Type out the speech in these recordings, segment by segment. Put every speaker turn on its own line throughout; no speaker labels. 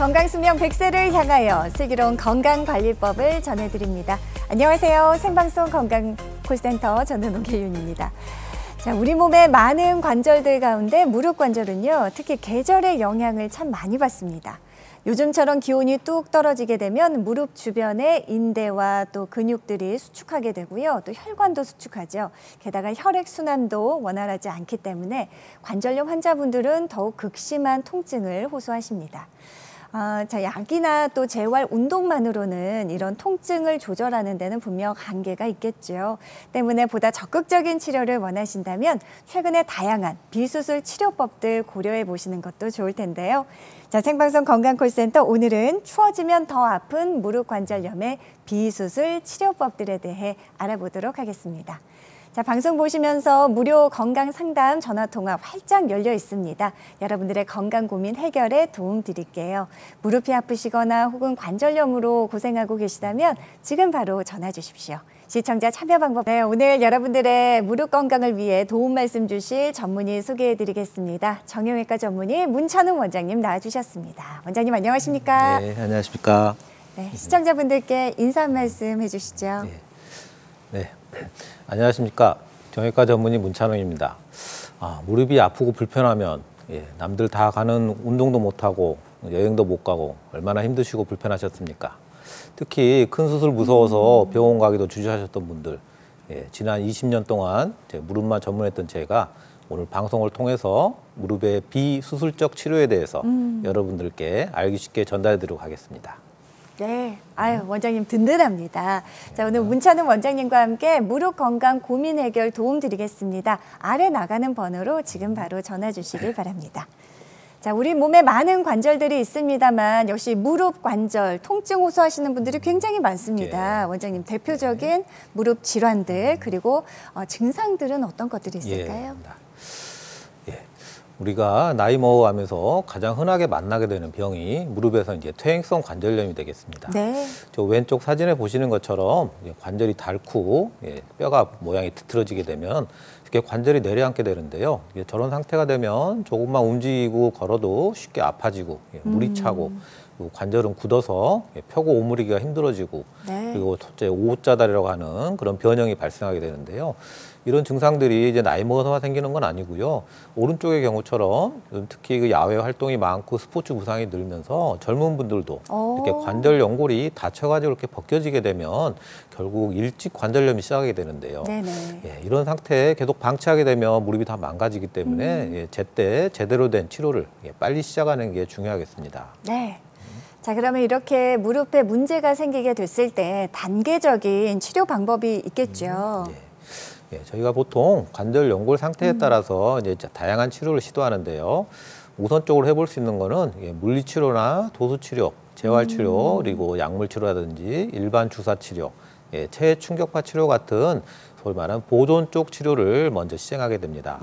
건강수명 100세를 향하여 슬기로운 건강관리법을 전해드립니다. 안녕하세요. 생방송 건강콜센터 저는 오계윤입니다. 자, 우리 몸의 많은 관절들 가운데 무릎 관절은요, 특히 계절의 영향을 참 많이 받습니다. 요즘처럼 기온이 뚝 떨어지게 되면 무릎 주변의 인대와 또 근육들이 수축하게 되고요. 또 혈관도 수축하죠. 게다가 혈액순환도 원활하지 않기 때문에 관절염 환자분들은 더욱 극심한 통증을 호소하십니다. 자, 약이나 또 재활 운동만으로는 이런 통증을 조절하는 데는 분명 한계가 있겠죠. 때문에 보다 적극적인 치료를 원하신다면 최근에 다양한 비수술 치료법들 고려해 보시는 것도 좋을 텐데요. 자, 생방송 건강콜센터 오늘은 추워지면 더 아픈 무릎 관절염의 비수술 치료법들에 대해 알아보도록 하겠습니다. 자, 방송 보시면서 무료 건강 상담 전화 통화 활짝 열려 있습니다. 여러분들의 건강 고민 해결에 도움 드릴게요. 무릎이 아프시거나 혹은 관절염으로 고생하고 계시다면 지금 바로 전화 주십시오. 시청자 참여 방법. 네, 오늘 여러분들의 무릎 건강을 위해 도움 말씀 주실 전문의 소개해 드리겠습니다. 정형외과 전문의 문찬웅 원장님 나와주셨습니다. 원장님 안녕하십니까?
네, 안녕하십니까?
네, 시청자분들께 인사 한 말씀 해주시죠.
네. 안녕하십니까. 정형외과 전문의 문찬웅입니다. 무릎이 아프고 불편하면 남들 다 가는 운동도 못하고 여행도 못 가고 얼마나 힘드시고 불편하셨습니까? 특히 큰 수술 무서워서 병원 가기도 주저하셨던 분들, 지난 20년 동안 무릎만 전문했던 제가 오늘 방송을 통해서 무릎의 비수술적 치료에 대해서 여러분들께 알기 쉽게 전달해드리도록 하겠습니다.
네, 원장님 든든합니다. 자, 오늘 문찬웅 원장님과 함께 무릎 건강 고민 해결 도움 드리겠습니다. 아래 나가는 번호로 지금 바로 전화 주시길 바랍니다. 자, 우리 몸에 많은 관절들이 있습니다만 역시 무릎 관절 통증 호소하시는 분들이 굉장히 많습니다. 원장님 대표적인 무릎 질환들 그리고 증상들은 어떤 것들이 있을까요?
우리가 나이 먹어가면서 가장 흔하게 만나게 되는 병이 무릎에서 이제 퇴행성 관절염이 되겠습니다. 네. 저 왼쪽 사진에 보시는 것처럼 관절이 닳고 뼈가 모양이 뒤틀어지게 되면 이렇게 관절이 내려앉게 되는데요. 저런 상태가 되면 조금만 움직이고 걸어도 쉽게 아파지고 물이 차고 관절은 굳어서 펴고 오므리기가 힘들어지고 그리고 첫째 오자다리라고 하는 그런 변형이 발생하게 되는데요. 이런 증상들이 이제 나이 먹어서만 생기는 건 아니고요. 오른쪽의 경우처럼 특히 그 야외 활동이 많고 스포츠 부상이 늘면서 젊은 분들도 이렇게 관절 연골이 다쳐가지고 이렇게 벗겨지게 되면 결국 일찍 관절염이 시작하게 되는데요. 이런 상태에 계속 방치하게 되면 무릎이 다 망가지기 때문에 제때 제대로 된 치료를 빨리 시작하는 게 중요하겠습니다. 네.
자, 그러면 이렇게 무릎에 문제가 생기게 됐을 때 단계적인 치료 방법이 있겠죠.
저희가 보통 관절 연골 상태에 따라서 이제 다양한 치료를 시도하는데요. 우선적으로 해볼 수 있는 거는 물리치료나 도수치료, 재활치료, 그리고 약물치료라든지 일반 주사치료, 체해 충격파 치료 같은 소위 말하는 보존 쪽 치료를 먼저 시행하게 됩니다.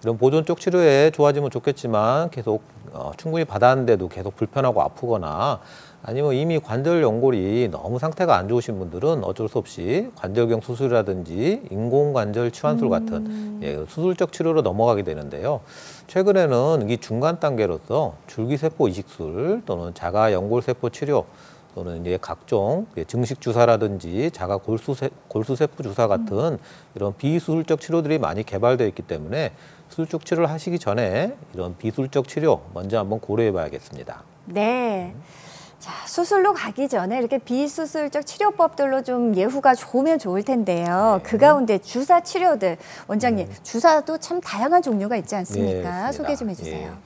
이런 보존 쪽 치료에 좋아지면 좋겠지만 계속 충분히 받았는데도 계속 불편하고 아프거나 아니면 이미 관절 연골이 너무 상태가 안 좋으신 분들은 어쩔 수 없이 관절경 수술이라든지 인공관절 치환술 같은 수술적 치료로 넘어가게 되는데요. 최근에는 이 중간 단계로서 줄기세포 이식술 또는 자가연골세포 치료 또는 이제 각종 증식 주사라든지 자가 골수세포 주사 같은 이런 비수술적 치료들이 많이 개발되어 있기 때문에 수술적 치료를 하시기 전에 이런 비수술적 치료 먼저 한번 고려해 봐야겠습니다.
네. 자, 수술로 가기 전에 이렇게 비수술적 치료법들로 좀 예후가 좋으면 좋을 텐데요. 그 가운데 주사 치료들, 원장님, 주사도 참 다양한 종류가 있지 않습니까? 소개 좀 해주세요.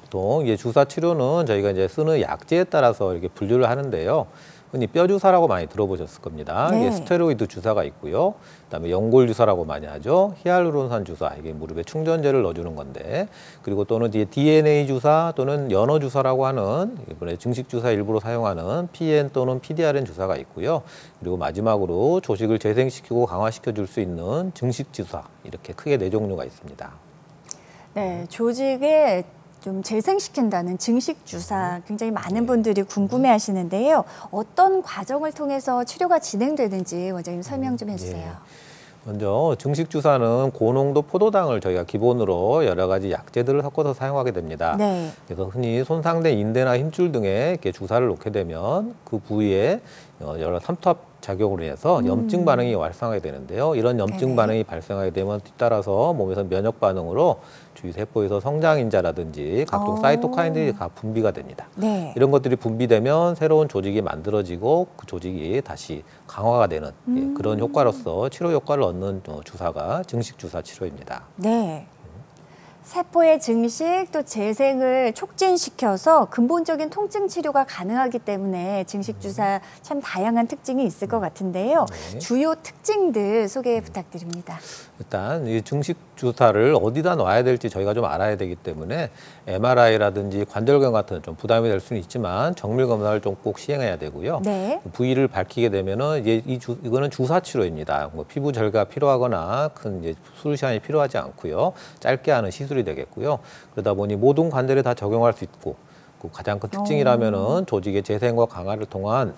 보통 주사 치료는 저희가 이제 쓰는 약제에 따라서 이렇게 분류를 하는데요. 흔히 뼈 주사라고 많이 들어보셨을 겁니다. 이게 스테로이드 주사가 있고요. 그다음에 연골 주사라고 많이 하죠. 히알루론산 주사, 이게 무릎에 충전재를 넣어주는 건데, 그리고 또는 이제 DNA 주사 또는 연어 주사라고 하는 이번에 증식 주사 일부로 사용하는 PN 또는 PDRN 주사가 있고요. 그리고 마지막으로 조직을 재생시키고 강화시켜 줄 수 있는 증식 주사, 이렇게 크게 4종류가 있습니다.
네, 조직에 좀 재생시킨다는 증식 주사 굉장히 많은 분들이 궁금해하시는데요. 어떤 과정을 통해서 치료가 진행되는지 원장님 설명 좀 해주세요.
먼저 증식 주사는 고농도 포도당을 저희가 기본으로 여러 가지 약재들을 섞어서 사용하게 됩니다.
네.
그래서 흔히 손상된 인대나 힘줄 등에 이렇게 주사를 놓게 되면 그 부위에 여러 삼투압 작용으로 인해서 염증 반응이 발생하게 되는데요. 이런 염증
네네.
반응이 발생하게 되면 뒤따라서 몸에서 면역 반응으로 주위 세포에서 성장인자라든지 각종 사이토카인들이 다 분비가 됩니다.
네.
이런 것들이 분비되면 새로운 조직이 만들어지고 그 조직이 다시 강화가 되는 그런 효과로서 치료 효과를 얻는 주사가 증식 주사 치료입니다.
네. 세포의 증식 또 재생을 촉진시켜서 근본적인 통증 치료가 가능하기 때문에 증식 주사 참 다양한 특징이 있을 것 같은데요.
네.
주요 특징들 소개 부탁드립니다.
일단 이 증식 주사를 어디다 놔야 될지 저희가 좀 알아야 되기 때문에 MRI라든지 관절경 같은 좀 부담이 될 수는 있지만 정밀 검사를 좀 꼭 시행해야 되고요.
네.
부위를 밝히게 되면은 이거는 주사 치료입니다. 뭐 피부 절개가 필요하거나 큰 이제 수술 시간이 필요하지 않고요. 짧게 하는 시술이 되겠고요. 그러다 보니 모든 관절에 다 적용할 수 있고 그 가장 큰 특징이라면은 조직의 재생과 강화를 통한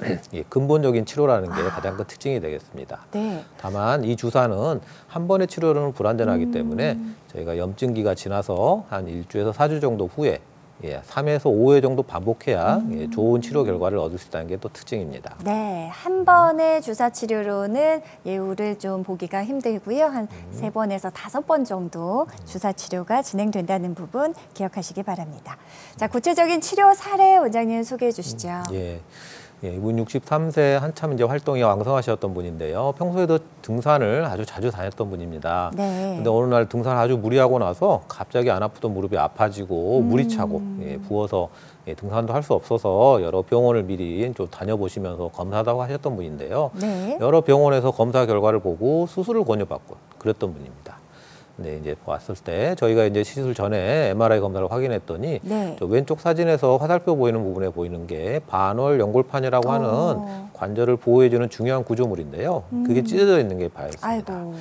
근본적인 치료라는 게 가장 큰 특징이 되겠습니다.
네.
다만 이 주사는 한 번의 치료로는 불안전하기 때문에 저희가 염증기가 지나서 한 1주에서 4주 정도 후에 3에서 5회 정도 반복해야 좋은 치료 결과를 얻을 수 있다는 게 또 특징입니다.
네, 한 번의 주사 치료로는 예후를 좀 보기가 힘들고요. 한 3번에서 5번 정도 주사 치료가 진행된다는 부분 기억하시기 바랍니다. 자, 구체적인 치료 사례 원장님 소개해 주시죠.
이분 63세 한참 이제 활동이 왕성하셨던 분인데요. 평소에도 등산을 아주 자주 다녔던 분입니다.
네.
근데 어느 날 등산을 아주 무리하고 나서 갑자기 안 아프던 무릎이 아파지고 물이 차고 부어서 등산도 할 수 없어서 여러 병원을 미리 좀 다녀보시면서 검사하다고 하셨던 분인데요.
네.
여러 병원에서 검사 결과를 보고 수술을 권유받고 그랬던 분입니다. 네, 이제 왔을 때 저희가 이제 시술 전에 MRI 검사를 확인했더니
네.
저 왼쪽 사진에서 화살표 보이는 부분에 보이는 게 반월 연골판이라고 하는 관절을 보호해주는 중요한 구조물인데요. 그게 찢어져 있는 게 보였습니다.
아이고.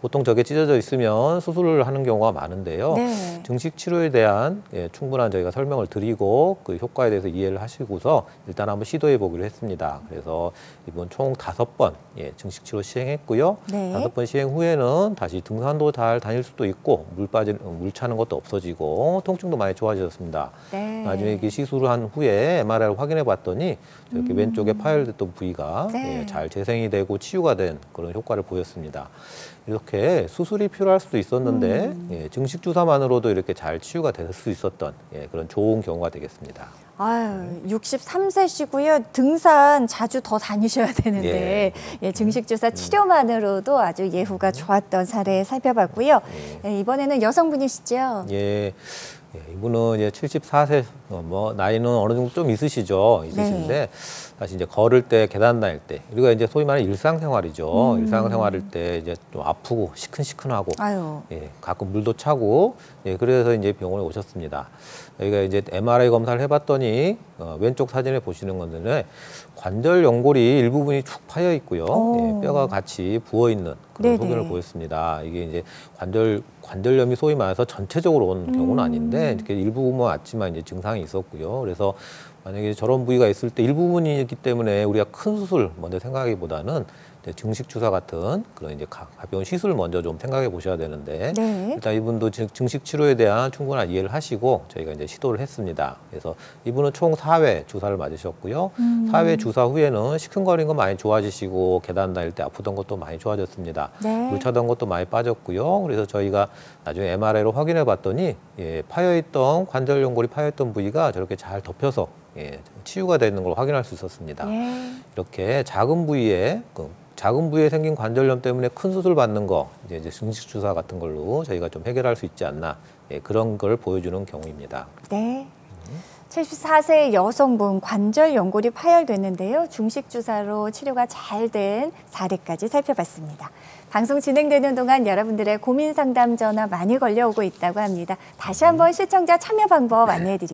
보통 저게 찢어져 있으면 수술을 하는 경우가 많은데요.
네.
증식 치료에 대한 충분한 저희가 설명을 드리고 그 효과에 대해서 이해를 하시고서 일단 한번 시도해 보기로 했습니다. 그래서 이번 총 5번 증식 치료 시행했고요.
네.
5번 시행 후에는 다시 등산도 잘 다닐 수도 있고 물 차는 것도 없어지고 통증도 많이 좋아지셨습니다.
네.
나중에 이렇게 시술을 한 후에 MRI를 확인해 봤더니 저렇게 왼쪽에 파열됐던 부위가
네.
잘 재생이 되고 치유가 된 그런 효과를 보였습니다. 이렇게 수술이 필요할 수도 있었는데 증식 주사만으로도 이렇게 잘 치유가 될 수 있었던 그런 좋은 경우가 되겠습니다.
아유, 63세시고요. 등산 자주 더 다니셔야 되는데 증식 주사 치료만으로도 아주 예후가 좋았던 사례 살펴봤고요. 이번에는 여성분이시죠?
이분은 이제 74세, 뭐 나이는 어느 정도 좀 있으신데 다시 이제 걸을 때, 계단 다닐 때, 그리고 이제 소위 말하는 일상생활이죠. 일상생활일 때 이제 좀 아프고 시큰시큰하고, 가끔 물도 차고, 그래서 이제 병원에 오셨습니다. 저희가 이제 MRI 검사를 해봤더니 왼쪽 사진에 보시는 건데 관절 연골이 일부분이 축 파여 있고요, 뼈가 같이 부어 있는 그런 소견을 보였습니다. 이게 이제 관절염이 소위 말해서 전체적으로 온 경우는 아닌데 이렇게 일부분만 왔지만 이제 증상이 있었고요. 그래서 만약에 저런 부위가 있을 때 일부분이기 때문에 우리가 큰 수술 먼저 생각하기보다는 증식 주사 같은 그런 이제 가벼운 시술을 먼저 좀 생각해 보셔야 되는데 일단 이분도 증식 치료에 대한 충분한 이해를 하시고 저희가 이제 시도를 했습니다. 그래서 이분은 총 4회 주사를 맞으셨고요. 4회 주사 후에는 시큰거리는 거 많이 좋아지시고 계단 다닐 때 아프던 것도 많이 좋아졌습니다. 물 차던 것도 많이 빠졌고요. 그래서 저희가 나중에 MRI로 확인해 봤더니 파여있던 관절 연골이 파여있던 부위가 저렇게 잘 덮여서 치유가 되는 걸 확인할 수 있었습니다. 이렇게 작은 부위에 생긴 관절염 때문에 큰 수술 받는 거 이제 증식 주사 같은 걸로 저희가 좀 해결할 수 있지 않나 그런 걸 보여주는 경우입니다.
네. 74세 여성분 관절 연골이 파열됐는데요. 중식 주사로 치료가 잘 된 사례까지 살펴봤습니다. 방송 진행되는 동안 여러분들의 고민 상담 전화 많이 걸려오고 있다고 합니다. 다시 한번 시청자 참여 방법 안내해 드릴게요.